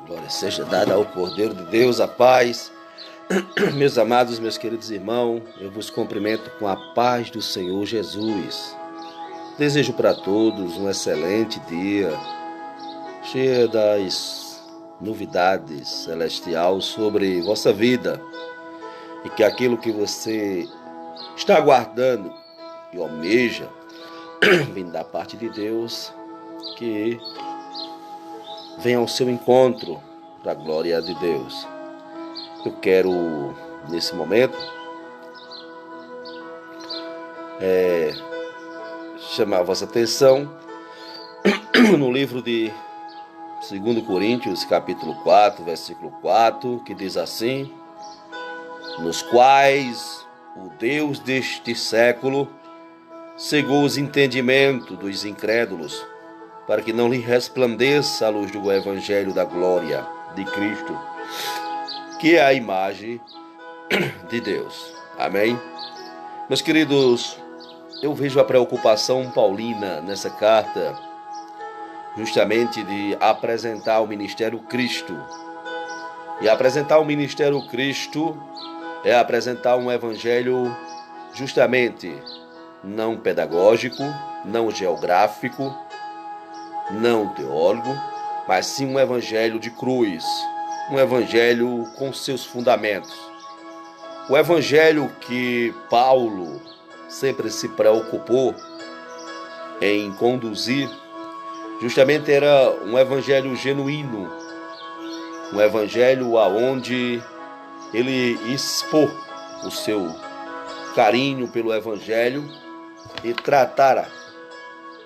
Glória seja dada ao Cordeiro de Deus, a paz. Meus amados, meus queridos irmãos, eu vos cumprimento com a paz do Senhor Jesus. Desejo para todos um excelente dia, cheio das novidades celestiais sobre vossa vida, e que aquilo que você está aguardando e almeja, vindo da parte de Deus, que venha ao seu encontro, para a glória de Deus. Eu quero, nesse momento, chamar a vossa atenção no livro de 2 Coríntios, capítulo 4, versículo 4, que diz assim: nos quais o Deus deste século cegou os entendimentos dos incrédulos, para que não lhe resplandeça a luz do Evangelho da glória de Cristo, que é a imagem de Deus. Amém? Meus queridos, eu vejo a preocupação paulina nessa carta, justamente de apresentar o ministério Cristo. E apresentar o ministério Cristo é apresentar um evangelho justamente não pedagógico, não geográfico, não teólogo, mas sim um evangelho de cruz, um evangelho com seus fundamentos. O evangelho que Paulo sempre se preocupou em conduzir, justamente era um evangelho genuíno, um evangelho aonde ele expôs o seu carinho pelo evangelho e tratara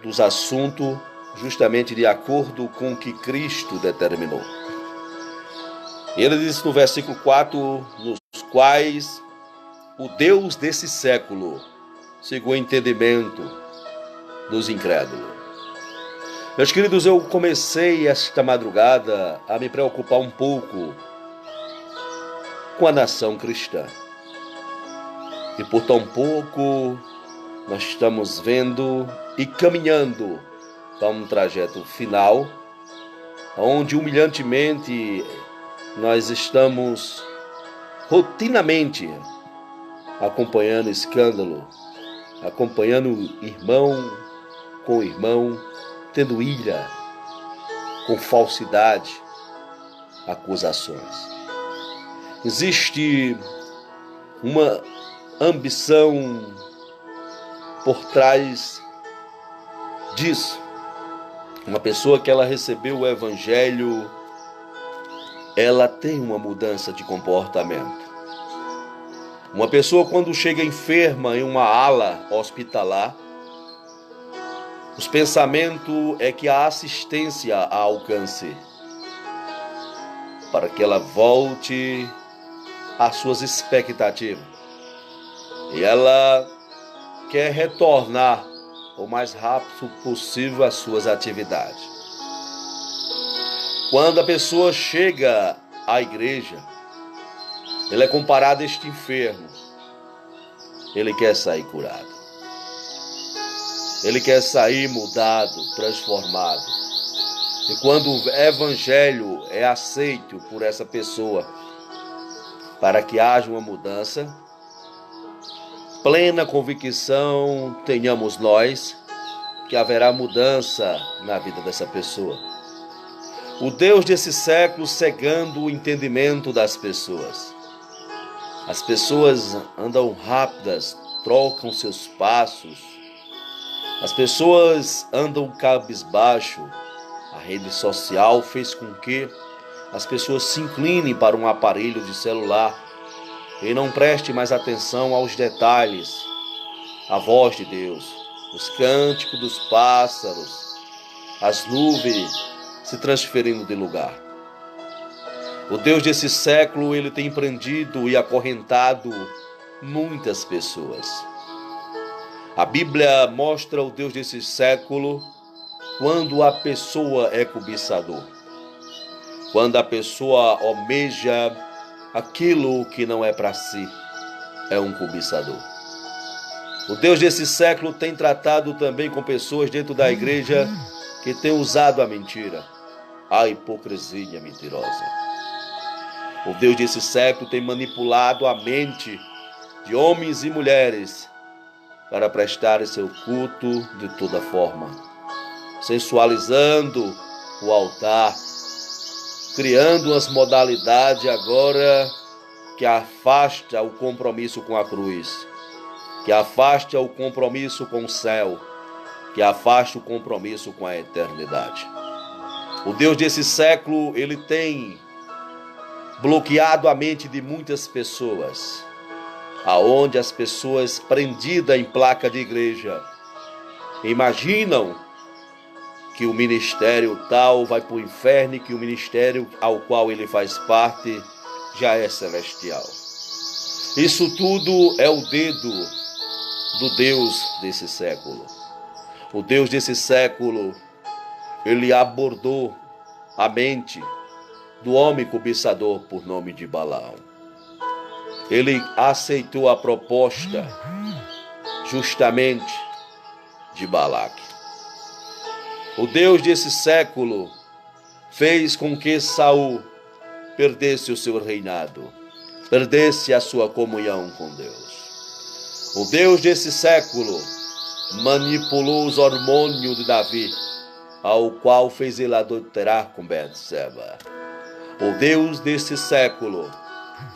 dos assuntos justamente de acordo com o que Cristo determinou. Ele diz no versículo 4, nos quais o Deus desse século cegou o entendimento dos incrédulos. Meus queridos, eu comecei esta madrugada a me preocupar um pouco com a nação cristã. E por tão pouco nós estamos vendo e caminhando para um trajeto final, onde humilhantemente nós estamos rotineiramente acompanhando escândalo, acompanhando irmão com irmão, tendo ira, com falsidade, acusações. Existe uma ambição por trás disso. Uma pessoa que ela recebeu o evangelho, ela tem uma mudança de comportamento. Uma pessoa quando chega enferma em uma ala hospitalar, os pensamentos é que a assistência a alcance, para que ela volte às suas expectativas. E ela quer retornar o mais rápido possível às suas atividades. Quando a pessoa chega à igreja, ele é comparado a este enfermo. Ele quer sair curado. Ele quer sair mudado, transformado. E quando o evangelho é aceito por essa pessoa, para que haja uma mudança, plena convicção tenhamos nós que haverá mudança na vida dessa pessoa. O Deus desse século cegando o entendimento das pessoas. As pessoas andam rápidas, trocam seus passos. As pessoas andam cabisbaixo. A rede social fez com que as pessoas se inclinem para um aparelho de celular e não preste mais atenção aos detalhes, a voz de Deus, os cânticos dos pássaros, as nuvens se transferindo de lugar. O Deus desse século, ele tem prendido e acorrentado muitas pessoas. A Bíblia mostra o Deus desse século quando a pessoa é cobiçador, quando a pessoa almeja aquilo que não é para si, é um cobiçador. O Deus desse século tem tratado também com pessoas dentro da igreja que têm usado a mentira, a hipocrisia mentirosa. O Deus desse século tem manipulado a mente de homens e mulheres para prestarem seu culto de toda forma, sensualizando o altar, criando umas modalidades agora que afasta o compromisso com a cruz, que afasta o compromisso com o céu, que afasta o compromisso com a eternidade. O Deus desse século, ele tem bloqueado a mente de muitas pessoas, aonde as pessoas prendidas em placa de igreja imaginam que o ministério tal vai para o inferno e que o ministério ao qual ele faz parte já é celestial. Isso tudo é o dedo do Deus desse século. O Deus desse século, ele abordou a mente do homem cobiçador por nome de Balaão. Ele aceitou a proposta justamente de Balaque. O Deus desse século fez com que Saul perdesse o seu reinado, perdesse a sua comunhão com Deus. O Deus desse século manipulou os hormônios de Davi, ao qual fez ele adulterar com Betseba. O Deus desse século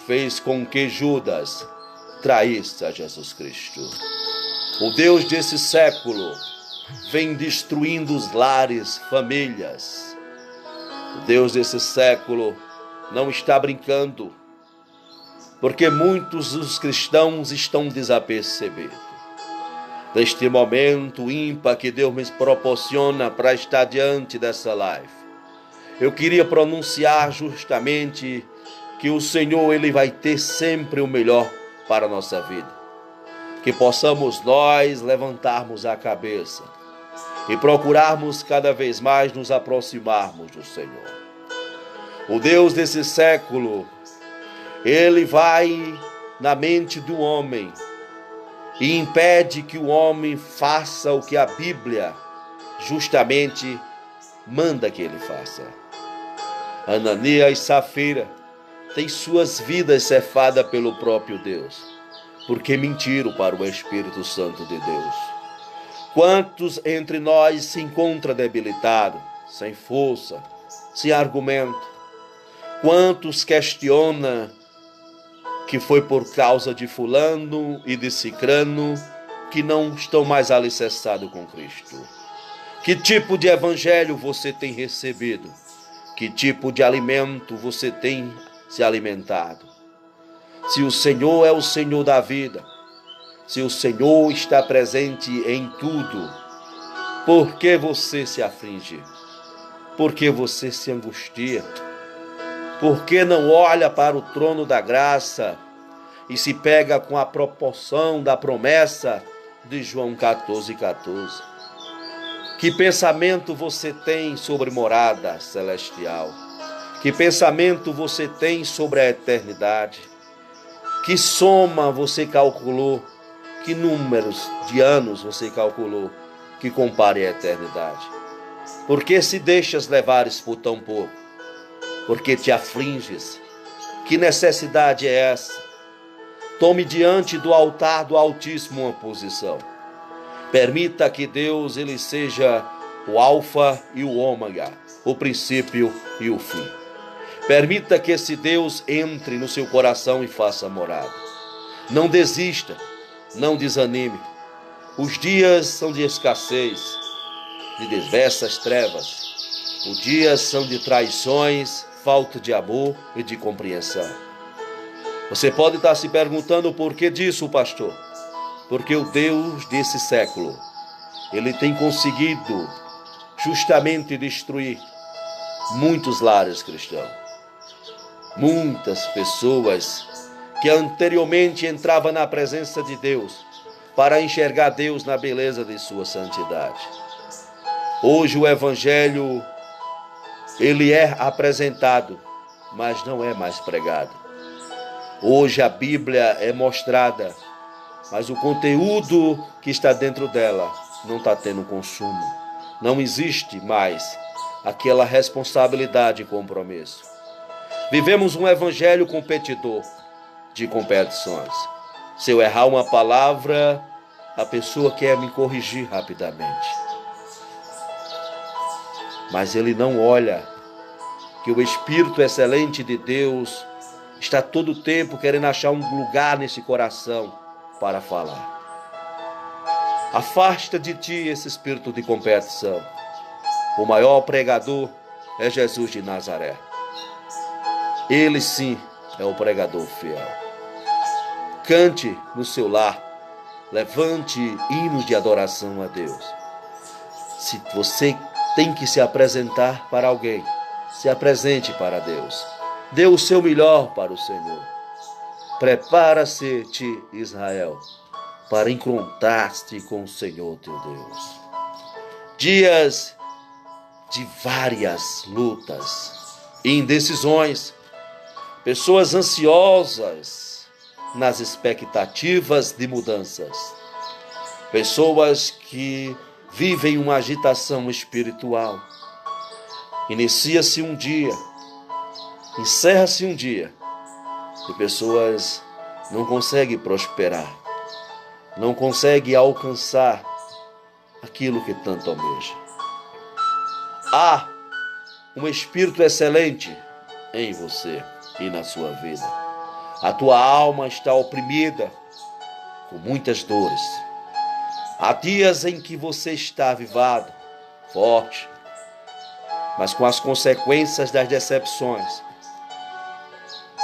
fez com que Judas traísse a Jesus Cristo. O Deus desse século vem destruindo os lares, famílias. O Deus desse século não está brincando, porque muitos dos cristãos estão desapercebidos. Neste momento ímpar que Deus me proporciona para estar diante dessa live, eu queria pronunciar justamente que o Senhor, ele vai ter sempre o melhor para a nossa vida. Que possamos nós levantarmos a cabeça e procurarmos cada vez mais nos aproximarmos do Senhor. O Deus desse século, ele vai na mente do homem e impede que o homem faça o que a Bíblia justamente manda que ele faça. Ananias e Safira têm suas vidas cefadas pelo próprio Deus, porque mentiram para o Espírito Santo de Deus. Quantos entre nós se encontram debilitados, sem força, sem argumento? Quantos questionam que foi por causa de fulano e de cicrano que não estão mais alicerçados com Cristo? Que tipo de evangelho você tem recebido? Que tipo de alimento você tem se alimentado? Se o Senhor é o Senhor da vida, se o Senhor está presente em tudo, por que você se aflige? Por que você se angustia? Por que não olha para o trono da graça e se pega com a proporção da promessa de João 14:14? Que pensamento você tem sobre morada celestial? Que pensamento você tem sobre a eternidade? Que soma você calculou? Que números de anos você calculou que compare a eternidade? Por que se deixas levares por tão pouco? Por que te afliges? Que necessidade é essa? Tome diante do altar do Altíssimo uma posição. Permita que Deus, ele seja o alfa e o ômega, o princípio e o fim. Permita que esse Deus entre no seu coração e faça morada. Não desista, não desanime. Os dias são de escassez, de diversas trevas. Os dias são de traições, falta de amor e de compreensão. Você pode estar se perguntando o porquê disso, pastor. Porque o Deus desse século, ele tem conseguido justamente destruir muitos lares cristãos. Muitas pessoas que anteriormente entravam na presença de Deus para enxergar Deus na beleza de sua santidade. Hoje o evangelho, ele é apresentado, mas não é mais pregado. Hoje a Bíblia é mostrada, mas o conteúdo que está dentro dela não está tendo consumo. Não existe mais aquela responsabilidade e compromisso. Vivemos um evangelho competidor de competições. Se eu errar uma palavra, a pessoa quer me corrigir rapidamente. Mas ele não olha que o Espírito excelente de Deus está todo o tempo querendo achar um lugar nesse coração para falar. Afasta de ti esse espírito de competição. O maior pregador é Jesus de Nazaré. Ele sim é o pregador fiel. Cante no seu lar, levante hinos de adoração a Deus. Se você tem que se apresentar para alguém, se apresente para Deus. Dê o seu melhor para o Senhor. Prepara-se, Israel, para encontrar-te com o Senhor teu Deus. Dias de várias lutas e indecisões, pessoas ansiosas nas expectativas de mudanças, pessoas que vivem uma agitação espiritual. Inicia-se um dia, encerra-se um dia, e pessoas não conseguem prosperar, não conseguem alcançar aquilo que tanto almeja. Há um espírito excelente em você e na sua vida. A tua alma está oprimida com muitas dores. Há dias em que você está avivado, forte, mas com as consequências das decepções.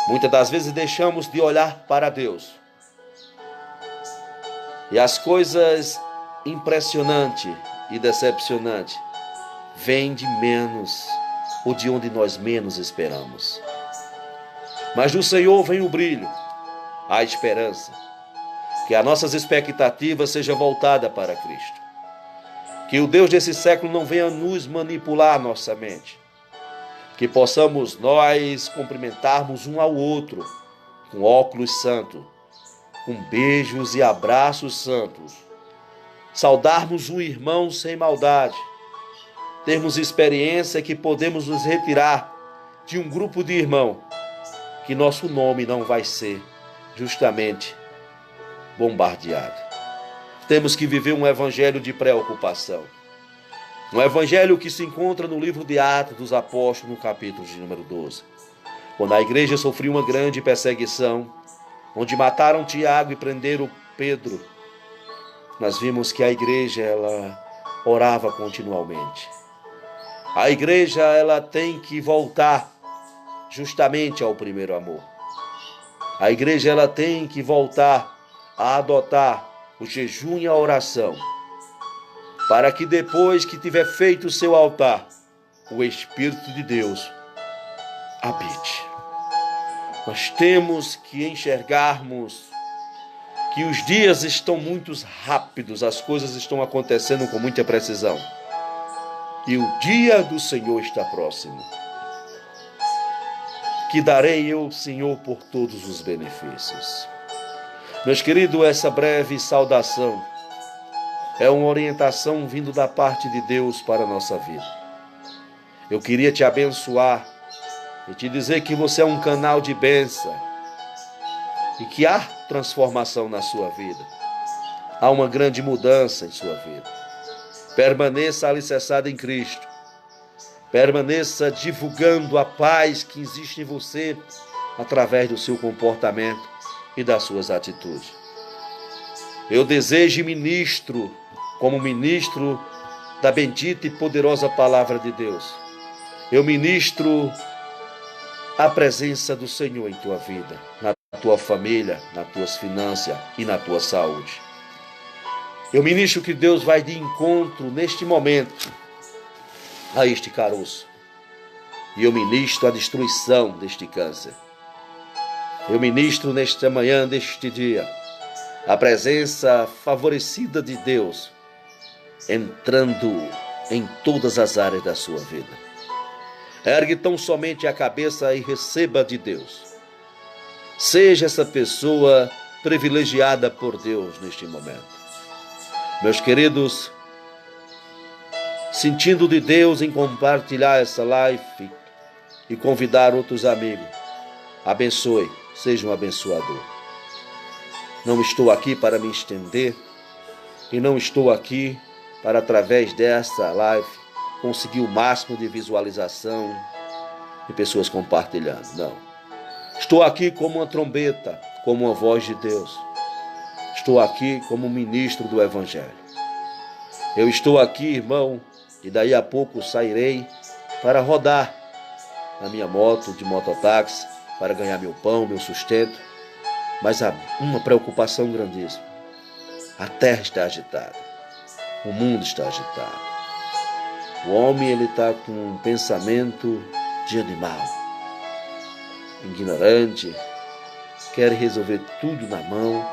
Muitas das vezes deixamos de olhar para Deus. E as coisas impressionantes e decepcionantes vêm de menos ou de onde nós menos esperamos. Mas do Senhor vem o brilho, a esperança, que as nossas expectativas sejam voltadas para Cristo. Que o Deus desse século não venha nos manipular nossa mente. Que possamos nós cumprimentarmos um ao outro com óculos santos, com beijos e abraços santos. Saudarmos um irmão sem maldade. Termos experiência que podemos nos retirar de um grupo de irmãos, que nosso nome não vai ser justamente bombardeado. Temos que viver um evangelho de preocupação. Um evangelho que se encontra no livro de Atos dos Apóstolos, no capítulo de número 12. Quando a igreja sofreu uma grande perseguição, onde mataram Tiago e prenderam Pedro, nós vimos que a igreja ela orava continuamente. A igreja ela tem que voltar justamente ao primeiro amor. A igreja ela tem que voltar a adotar o jejum e a oração, para que depois que tiver feito o seu altar, o Espírito de Deus habite. Nós temos que enxergarmos que os dias estão muito rápidos, as coisas estão acontecendo com muita precisão. E o dia do Senhor está próximo. Que darei eu, Senhor, por todos os benefícios. Meus queridos, essa breve saudação é uma orientação vindo da parte de Deus para a nossa vida. Eu queria te abençoar e te dizer que você é um canal de bênção e que há transformação na sua vida. Há uma grande mudança em sua vida. Permaneça alicerçado em Cristo. Permaneça divulgando a paz que existe em você através do seu comportamento e das suas atitudes. Eu desejo como ministro da bendita e poderosa palavra de Deus. Eu ministro a presença do Senhor em tua vida, na tua família, nas tuas finanças e na tua saúde. Eu ministro que Deus vai de encontro neste momento a este caroço. E eu ministro a destruição deste câncer. Eu ministro nesta manhã, neste dia, a presença favorecida de Deus entrando em todas as áreas da sua vida. Ergue tão somente a cabeça e receba de Deus. Seja essa pessoa privilegiada por Deus neste momento. Meus queridos, sentindo de Deus em compartilhar essa live e convidar outros amigos. Abençoe, seja um abençoador. Não estou aqui para me estender e não estou aqui para, através dessa live, conseguir o máximo de visualização e pessoas compartilhando. Não. Estou aqui como uma trombeta, como uma voz de Deus. Estou aqui como ministro do Evangelho. Eu estou aqui, irmão, e daí a pouco sairei para rodar na minha moto de mototáxi, para ganhar meu pão, meu sustento. Mas há uma preocupação grandíssima. A terra está agitada. O mundo está agitado. O homem ele está com um pensamento de animal. Ignorante. Quer resolver tudo na mão.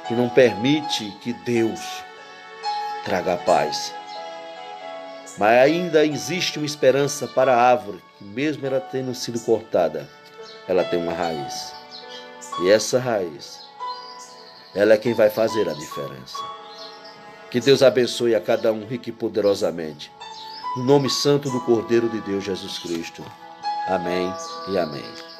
E não permite que Deus traga a paz. Mas ainda existe uma esperança para a árvore, que mesmo ela tendo sido cortada, ela tem uma raiz. E essa raiz, ela é quem vai fazer a diferença. Que Deus abençoe a cada um rico e poderosamente. No nome santo do Cordeiro de Deus, Jesus Cristo. Amém e amém.